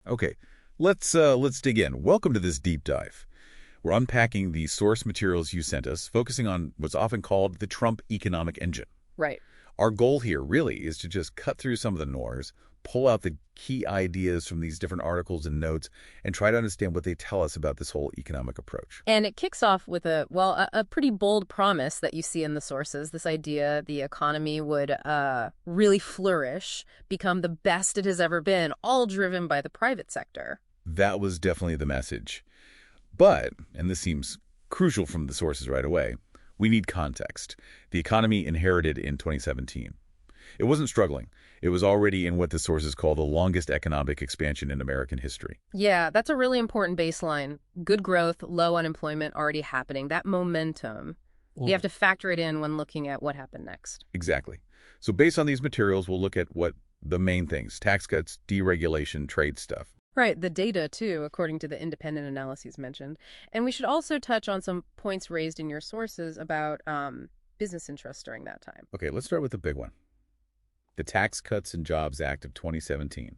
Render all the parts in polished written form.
Okay, let's dig in. Welcome to this deep dive. We're unpacking the source materials you sent us, focusing on what's often called the Trump economic engine. Right. Our goal here really is to just cut through some of the noise, pull out the key ideas from these different articles and notes, and try to understand what they tell us about this whole economic approach. And it kicks off with a pretty bold promise that you see in the sources, this idea the economy would really flourish, become the best it has ever been, all driven by the private sector. That was definitely the message. But, and this seems crucial from the sources right away, we need context. The economy inherited in 2017. It wasn't struggling. It was already in what the sources call the longest economic expansion in American history. Yeah, that's a really important baseline. Good growth, low unemployment already happening. That momentum, you have to factor it in when looking at what happened next. Exactly. So based on these materials, we'll look at what the main things, tax cuts, deregulation, trade stuff. Right, the data, too, according to the independent analyses mentioned. And we should also touch on some points raised in your sources about business interests during that time. Okay, let's start with the big one. The Tax Cuts and Jobs Act of 2017.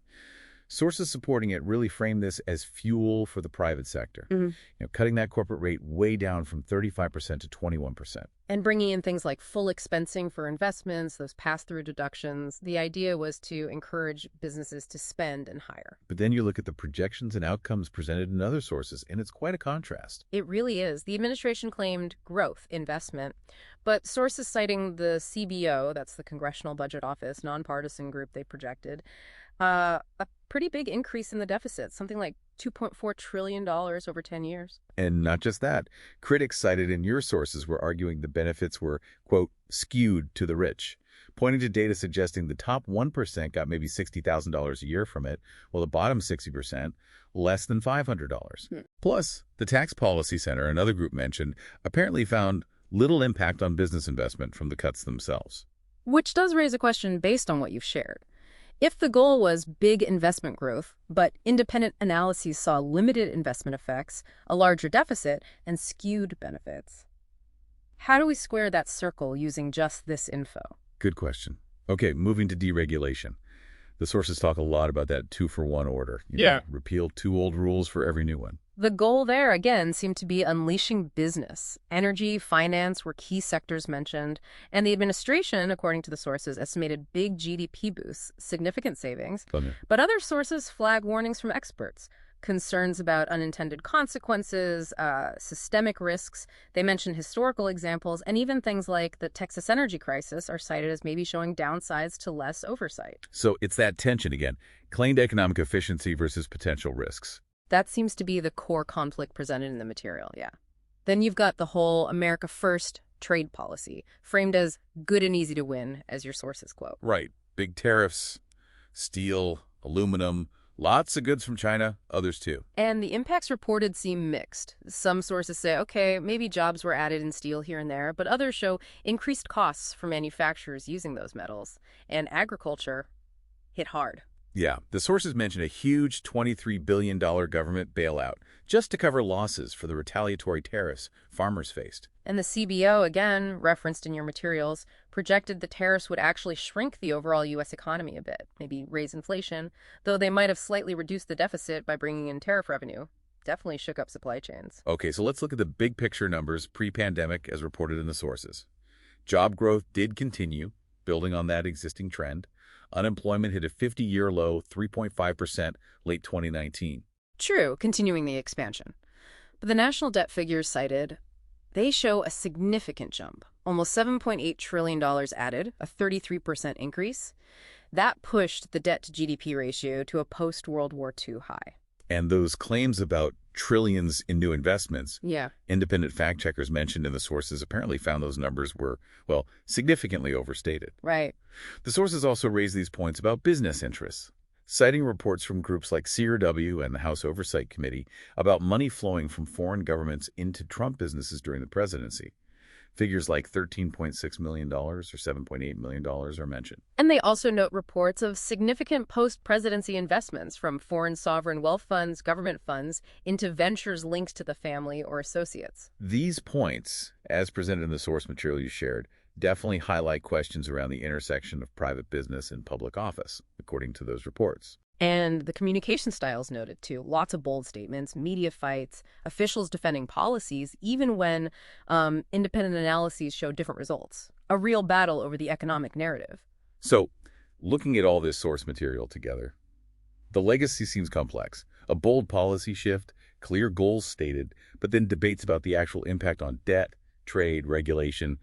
Sources supporting it really frame this as fuel for the private sector, cutting that corporate rate way down from 35% to 21%. And bringing in things like full expensing for investments, those pass-through deductions. The idea was to encourage businesses to spend and hire. But then you look at the projections and outcomes presented in other sources, and it's quite a contrast. It really is. The administration claimed growth, investment, but sources citing the CBO, that's the Congressional Budget Office, nonpartisan group they projected, a pretty big increase in the deficit, something like $2.4 trillion over 10 years. And not just that. Critics cited in your sources were arguing the benefits were, quote, skewed to the rich, pointing to data suggesting the top 1% got maybe $60,000 a year from it, while the bottom 60%, less than $500. Plus, the Tax Policy Center, another group mentioned, apparently found little impact on business investment from the cuts themselves. Which does raise a question based on what you've shared. If the goal was big investment growth, but independent analyses saw limited investment effects, a larger deficit, and skewed benefits, how do we square that circle using just this info? Good question. Okay, moving to deregulation. The sources talk a lot about that 2-for-1 order. Repeal 2 old rules for every new one. The goal there, again, seemed to be unleashing business. Energy, finance were key sectors mentioned, and the administration, according to the sources, estimated big GDP boosts, significant savings. But other sources flag warnings from experts, concerns about unintended consequences, systemic risks. They mention historical examples, and even things like the Texas energy crisis are cited as maybe showing downsides to less oversight. So it's that tension again, claimed economic efficiency versus potential risks. That seems to be the core conflict presented in the material, yeah. Then you've got the whole America First trade policy, framed as good and easy to win, as your sources quote. Right. Big tariffs, steel, aluminum, lots of goods from China, others too. And the impacts reported seem mixed. Some sources say, okay, maybe jobs were added in steel here and there, but others show increased costs for manufacturers using those metals. And agriculture hit hard. Yeah, the sources mention a huge $23 billion government bailout just to cover losses for the retaliatory tariffs farmers faced. And the CBO, again, referenced in your materials, projected the tariffs would actually shrink the overall U.S. economy a bit, maybe raise inflation, though they might have slightly reduced the deficit by bringing in tariff revenue. Definitely shook up supply chains. Okay, so let's look at the big picture numbers pre-pandemic as reported in the sources. Job growth did continue, building on that existing trend. Unemployment hit a 50-year low, 3.5%, late 2019. True, continuing the expansion. But the national debt figures cited, they show a significant jump, almost $7.8 trillion added, a 33% increase. That pushed the debt-to-GDP ratio to a post-World War II high. And those claims about trillions in new investments, independent fact-checkers mentioned in the sources apparently found those numbers were, well, significantly overstated. Right. The sources also raised these points about business interests, citing reports from groups like CRW and the House Oversight Committee about money flowing from foreign governments into Trump businesses during the presidency. Figures like $13.6 million or $7.8 million are mentioned. And they also note reports of significant post-presidency investments from foreign sovereign wealth funds, government funds, into ventures linked to the family or associates. These points, as presented in the source material you shared, definitely highlight questions around the intersection of private business and public office, according to those reports. And the communication styles noted, too. Lots of bold statements, media fights, officials defending policies, even when independent analyses show different results. A real battle over the economic narrative. So, looking at all this source material together, the legacy seems complex. A bold policy shift, clear goals stated, but then debates about the actual impact on debt, trade, regulation,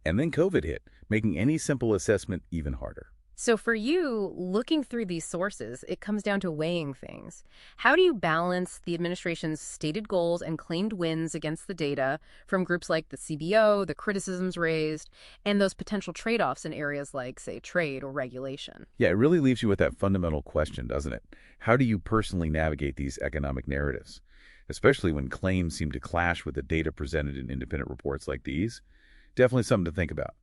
and then COVID hit, making any simple assessment even harder. So for you, looking through these sources, it comes down to weighing things. How do you balance the administration's stated goals and claimed wins against the data from groups like the CBO, the criticisms raised, and those potential trade-offs in areas like, say, trade or regulation? Yeah, it really leaves you with that fundamental question, doesn't it? How do you personally navigate these economic narratives? Especially when claims seem to clash with the data presented in independent reports like these. Definitely something to think about.